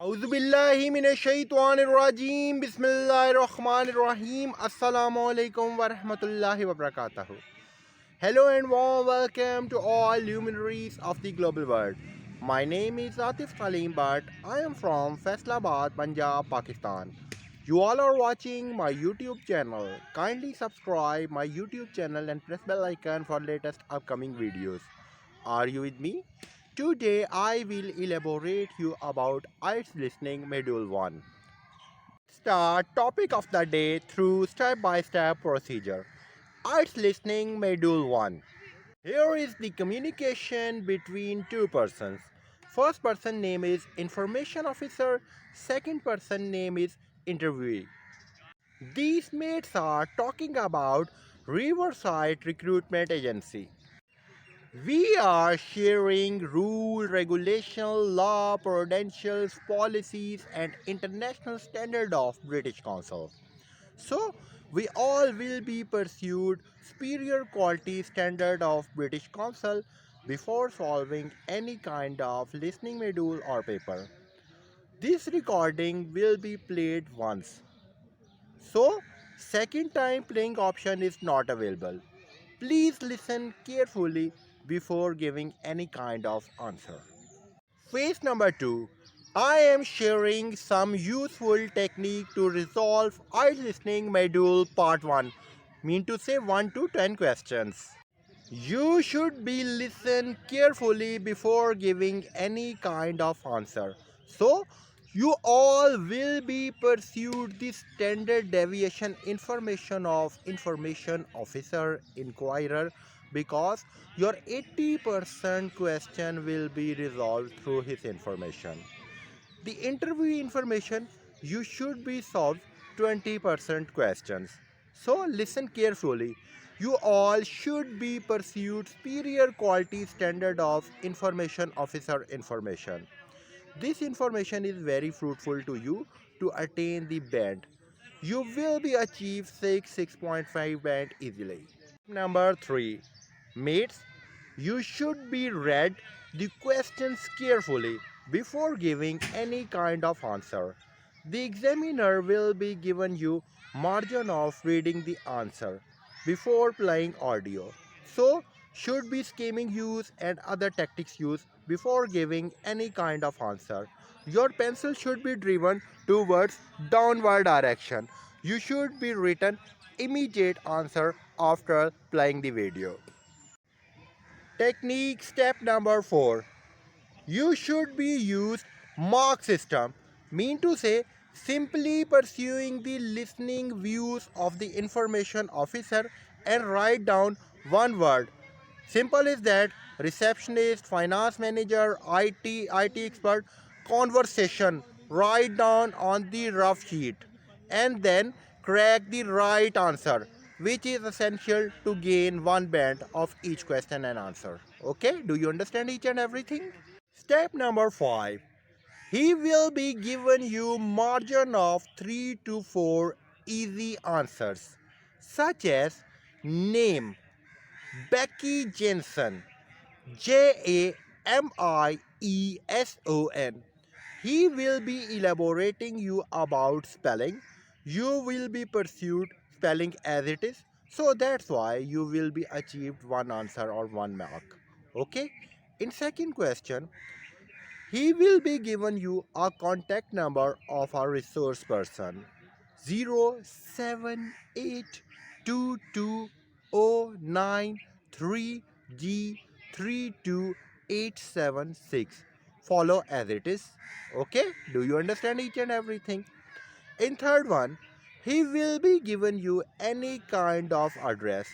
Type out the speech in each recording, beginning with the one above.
Auzubillahi minash-shaytanir-rajim. Bismillahir-rahmanir-rahim. Assalamualaikum warahmatullahi wabarakatuh. Hello and warm welcome to all luminaries of the global world. My name is Atif Saleem, but I am from Faisalabad, Punjab, Pakistan. You all are watching my YouTube channel. Kindly subscribe my YouTube channel and press bell icon for latest upcoming videos. Are you with me? Today I will elaborate you about Ielts listening module 1. Start topic of the day through step-by-step procedure. Ielts listening module 1. Here is the communication between two persons. First person name is information officer, second person name is interviewee. These mates are talking about Riverside Recruitment Agency. We are sharing rule, regulation, law, prudentials, policies and international standard of British Council. So, we all will be pursued superior quality standard of British Council before solving any kind of listening module or paper. This recording will be played once. So, second time playing option is not available. Please listen carefully before giving any kind of answer. Phase number 2. I am sharing some useful technique to resolve IELTS listening module part 1. Mean to say 1 to 10 questions. You should be listen carefully before giving any kind of answer. So, you all will be pursued the standard deviation information of information officer inquirer because your 80% question will be resolved through his information. The interview information you should be solved 20% questions. So listen carefully. You all should be pursued superior quality standard of information officer information. This information is very fruitful to you to attain the band. You will be achieve 6.5 band easily. Number 3. Mates, you should be read the questions carefully before giving any kind of answer. The examiner will be given you margin of reading the answer before playing audio. So, should be scheming use and other tactics used before giving any kind of answer. Your pencil should be driven towards downward direction. You should be written immediate answer after playing the video. Technique step number 4. You should be used mark system. Mean to say simply pursuing the listening views of the information officer and write down one word. Simple is that receptionist, finance manager, IT expert, conversation. Write down on the rough sheet and then crack the right answer, which is essential to gain one band of each question and answer. Okay, do you understand each and everything? Step number 5. He will be given you margin of 3 to 4 easy answers such as name Becky Jensen, Jamieson. He will be elaborating you about spelling. You will be pursued spelling as it is. So that's why you will be achieved one answer or one mark. Okay? In second question, he will be given you a contact number of a resource person 07822093876. Follow as it is. Okay? Do you understand each and everything? In third one, he will be given you any kind of address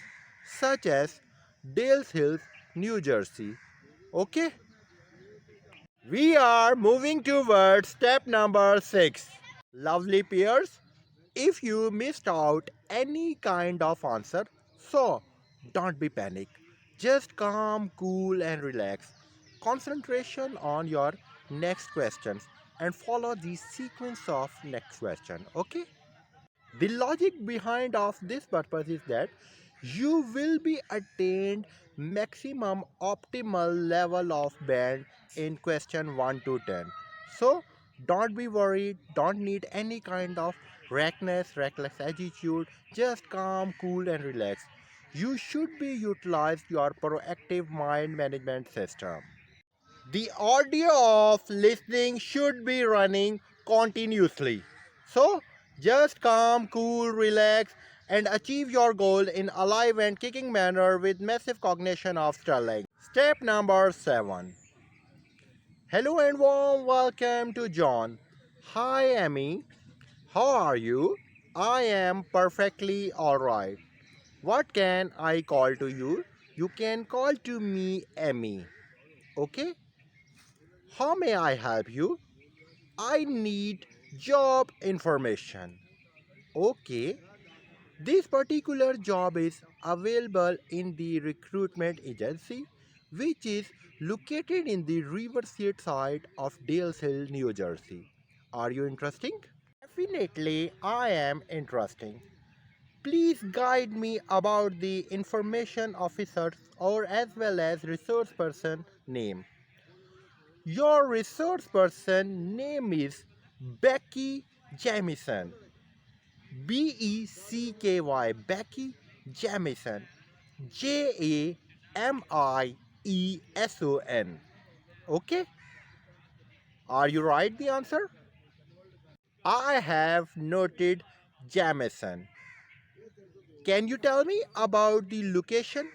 such as Dales Hills, New Jersey. Okay? We are moving towards step number 6. Lovely peers, if you missed out any kind of answer, so don't be panic. Just calm, cool and relax. Concentration on your next questions and follow the sequence of next question. Okay? The logic behind of this purpose is that you will be attained maximum optimal level of band in question 1 to 10. So Don't be worried, don't need any kind of reckless attitude, just calm, cool, and relax. You should be utilize your proactive mind management system. The audio of listening should be running continuously. So just calm, cool, relax, and achieve your goal in alive and kicking manner with massive cognition of sterling. Step number 7. Hello and warm welcome to John. Hi Amy, how are you? I am perfectly alright. What can I call to you? You can call to me Amy. Okay? How may I help you? I need job information. Okay. This particular job is available in the recruitment agency, which is located in the Riverside side of Dales Hill, New Jersey. Are you interested? Definitely, I am interested. Please guide me about the information officers or as well as resource person name. Your resource person name is Becky Jamison. Becky, Becky Jamison. Jamieson. Okay? Are you right the answer? I have noted Jamison. Can you tell me about the location?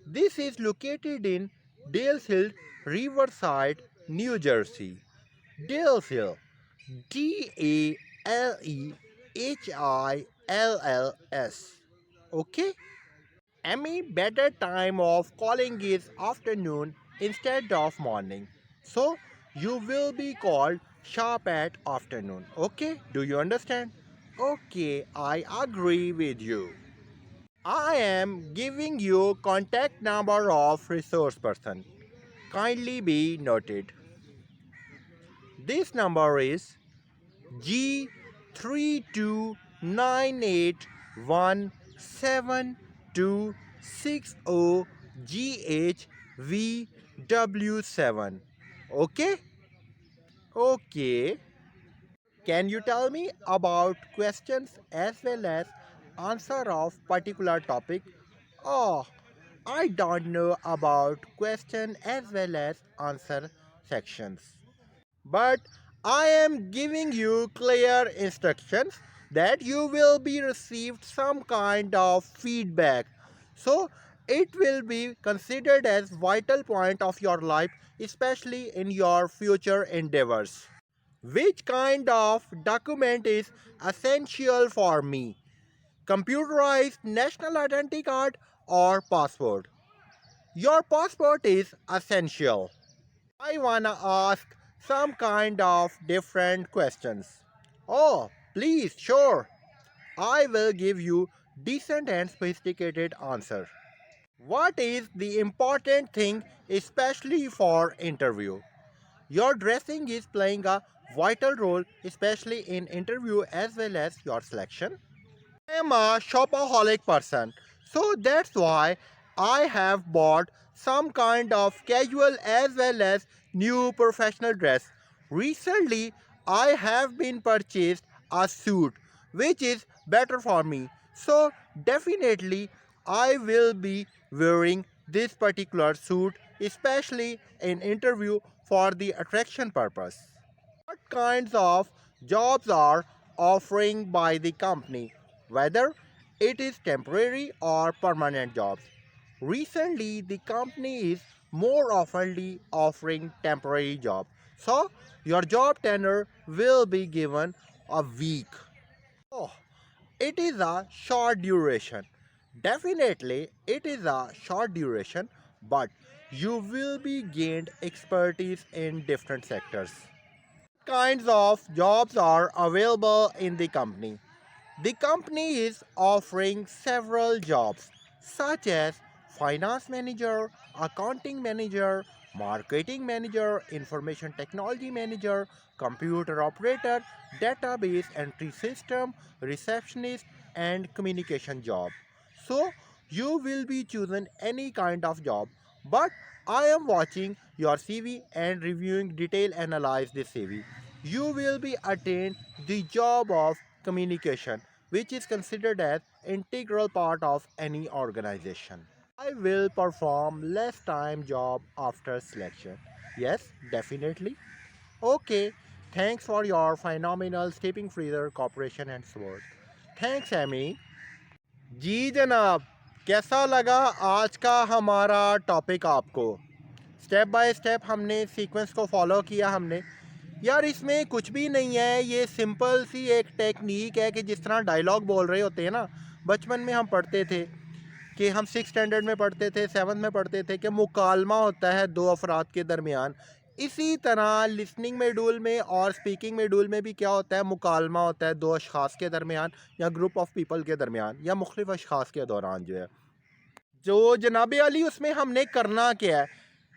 This is located in Dales Hill, Riverside, New Jersey. Dales Hill. Dalehills. Okay? Any better time of calling is afternoon instead of morning. So you will be called sharp at afternoon. Okay? Do you understand? Okay, I agree with you. I am giving you contact number of resource person. Kindly be noted. This number is G32981726OGHVW7. Okay? Okay. Can you tell me about questions as well as answer of particular topic? Oh, I don't know about question as well as answer sections. But I am giving you clear instructions that you will be received some kind of feedback. So it will be considered as vital point of your life, especially in your future endeavors. Which kind of document is essential for me? Computerized national identity card or passport? Your passport is essential. I wanna ask some kind of different questions. Oh, please, sure. I will give you decent and sophisticated answer. What is the important thing especially for interview? Your dressing is playing a vital role especially in interview as well as your selection. I am a shopaholic person, so that's why I have bought some kind of casual as well as new professional dress. Recently, I have been purchased a suit which is better for me. So definitely I will be wearing this particular suit especially in interview for the attraction purpose. What kinds of jobs are offering by the company, whether it is temporary or permanent jobs? Recently, the company is more oftenly offering temporary jobs. So, your job tenure will be given a week. Oh, it is a short duration. Definitely, it is a short duration, but you will be gained expertise in different sectors. Kinds of jobs are available in the company. The company is offering several jobs such as finance manager, accounting manager, marketing manager, information technology manager, computer operator, database entry system, receptionist and communication job. So you will be choosing any kind of job, but I am watching your CV and reviewing detail analyze this CV. you will be attained the job of communication, which is considered as integral part of any organization. I will perform less time job after selection. Yes, definitely. Okay, thanks for your phenomenal skipping freezer cooperation and support. Thanks, Amy. जी जनाब, कैसा लगा आज का हमारा topic आपको? Step by step हमने sequence को follow किया हमने। यार इसमें कुछ भी नहीं है, ये सिंपल सी एक टेक्निक है कि जिस तरह डायलॉग बोल रहे होते हैं ना, बचपन में हम पढ़ते थे कि हम 6 स्टैंडर्ड में पढ़ते थे, 7th में पढ़ते थे कि मुकालमा होता है दो अफराद के दरमियान। इसी तरह लिसनिंग मेडूल में और स्पीकिंग मेडूल में भी क्या होता है, मुकालमा होता है दो अशखास के दरमियान या ग्रुप ऑफ पीपल के दरमियान या मुख्तलिफ अशखास के दौरान जो है। जो जनाब अली उसमें हमने करना क्या है,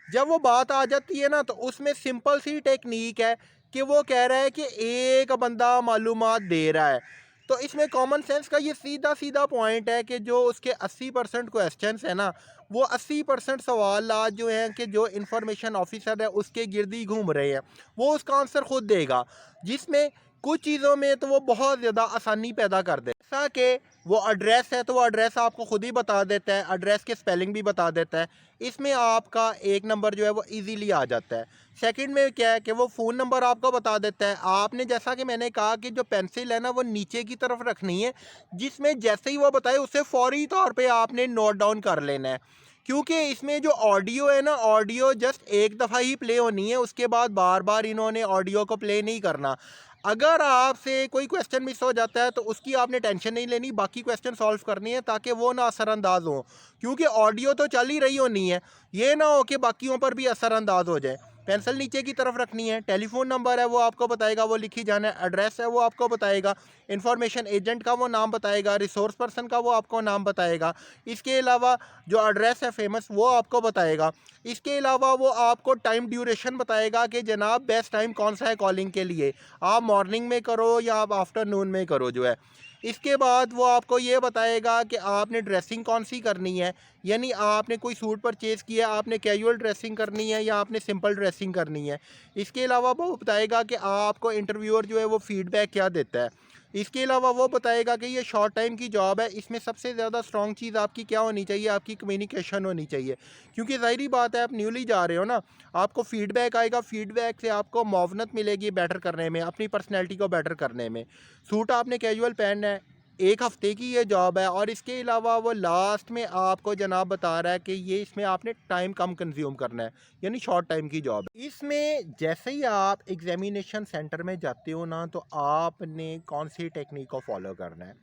जब वो बात आ जाती है ना तो उसमें सिंपल सी टेक्निक है कि वो कह रहा है कि एक बंदा मालूमात दे रहा है, तो इसमें कॉमन सेंस का ये सीधा सीधा पॉइंट है कि जो उसके 80% क्वेश्चंस है ना, वो 80% सवाल जो हैं कि जो इंफॉर्मेशन ऑफिसर है उसके गिर्द ही घूम रहे हैं, वो उसका आंसर खुद देगा, जिसमें कुछ चीज़ों में तो वो बहुत ज़्यादा आसानी पैदा कर दे। जैसा कि वो एड्रेस है तो वो एड्रेस आपको खुद ही बता देता है, एड्रेस के स्पेलिंग भी बता देता है। इसमें आपका एक नंबर जो है वो इजीली आ जाता है। सेकंड में क्या है कि वो फ़ोन नंबर आपको बता देता है। आपने जैसा कि मैंने कहा कि जो पेंसिल है ना वो नीचे की तरफ रखनी है, जिसमें जैसे ही वो बताए उसे फौरी तौर पे आपने नोट डाउन कर लेना है, क्योंकि इसमें जो ऑडियो है ना, ऑडियो जस्ट एक दफ़ा ही प्ले होनी है, उसके बाद बार बार इन्होंने ऑडियो को प्ले नहीं करना। अगर आपसे कोई क्वेश्चन मिस हो जाता है तो उसकी आपने टेंशन नहीं लेनी, बाकी क्वेश्चन सॉल्व करनी है ताकि वो ना असरअंदाज हो, क्योंकि ऑडियो तो चल ही रही होनी है, ये ना हो कि बाकियों पर भी असरअंदाज हो जाए। पेंसिल नीचे की तरफ रखनी है, टेलीफोन नंबर है वो आपको बताएगा, वो लिखी जाना है, एड्रेस है वो आपको बताएगा, इंफॉर्मेशन एजेंट का वो नाम बताएगा, रिसोर्स पर्सन का वो आपको नाम बताएगा, इसके अलावा जो एड्रेस है फेमस वो आपको बताएगा, इसके अलावा वो आपको टाइम ड्यूरेशन बताएगा कि जनाब बेस्ट टाइम कौन सा है कॉलिंग के लिए, आप मॉर्निंग में करो या आप आफ्टरनून में करो जो है। इसके बाद वो आपको ये बताएगा कि आपने ड्रेसिंग कौन सी करनी है, यानी आपने कोई सूट परचेज़ किया, आपने कैजुअल ड्रेसिंग करनी है या आपने सिंपल ड्रेसिंग करनी है। इसके अलावा वो बताएगा कि आपको इंटरव्यूअर जो है वो फीडबैक क्या देता है। इसके अलावा वो बताएगा कि ये शॉर्ट टाइम की जॉब है, इसमें सबसे ज़्यादा स्ट्रॉन्ग चीज़ आपकी क्या होनी चाहिए, आपकी कम्युनिकेशन होनी चाहिए, क्योंकि ज़ाहिरी बात है आप न्यूली जा रहे हो ना, आपको फीडबैक आएगा, फीडबैक से आपको मुआवनत मिलेगी बेटर करने में, अपनी पर्सनैलिटी को बेटर करने में। सूट आपने कैजुअल पहनना है, एक हफ्ते की ये जॉब है, और इसके अलावा वो लास्ट में आपको जनाब बता रहा है कि ये इसमें आपने टाइम कम कंज्यूम करना है, यानी शॉर्ट टाइम की जॉब है। इसमें जैसे ही आप एग्जामिनेशन सेंटर में जाते हो ना, तो आपने कौन सी टेक्निक को फॉलो करना है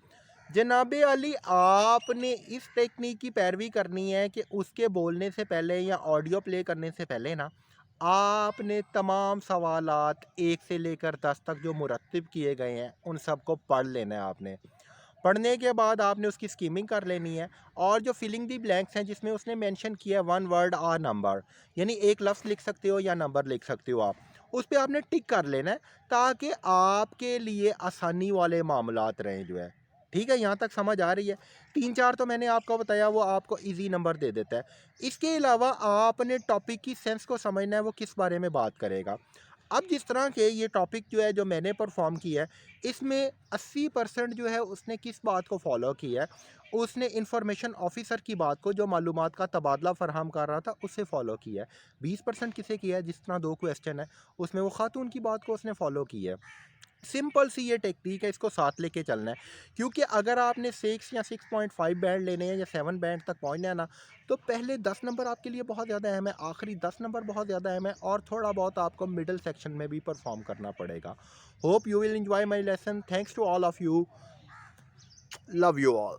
जनाब अली, आपने इस टेक्निक की पैरवी करनी है कि उसके बोलने से पहले या ऑडियो प्ले करने से पहले ना, आपने तमाम सवालात 1 से लेकर 10 तक जो मुरत्तिब किए गए हैं उन सबको पढ़ लेना है। आपने पढ़ने के बाद आपने उसकी स्कीमिंग कर लेनी है, और जो फिलिंग दी ब्लैंक्स हैं जिसमें उसने मेंशन किया वन वर्ड आ नंबर, यानी एक लफ्ज़ लिख सकते हो या नंबर लिख सकते हो, आप उस पर आपने टिक कर लेना है ताकि आपके लिए आसानी वाले मामलात रहें जो है। ठीक है, यहाँ तक समझ आ रही है? 3 4 तो मैंने आपको बताया, वो आपको इजी नंबर दे देता है। इसके अलावा आपने टॉपिक की सेंस को समझना है, वो किस बारे में बात करेगा। अब जिस तरह के ये टॉपिक जो है जो मैंने परफॉर्म किया है, इसमें 80% जो है उसने किस बात को फॉलो किया है, उसने इंफॉर्मेशन ऑफिसर की बात को, जो मालूमात का तबादला फराहम कर रहा था, उससे फॉलो किया है। 20% किसे किया है, जिस तरह 2 क्वेश्चन है उसमें वो खातून की बात को उसने फॉलो किया है। सिंपल सी ये टेक्निक है, इसको साथ लेके चलना है, क्योंकि अगर आपने 6 या 6.5 बैंड लेने हैं या 7 बैंड तक पहुंचना है ना, तो पहले 10 नंबर आपके लिए बहुत ज़्यादा अहम है, आखिरी 10 नंबर बहुत ज़्यादा अहम है, और थोड़ा बहुत आपको मिडिल सेक्शन में भी परफॉर्म करना पड़ेगा। Hope you will enjoy my lesson. Thanks to all of you, love you all.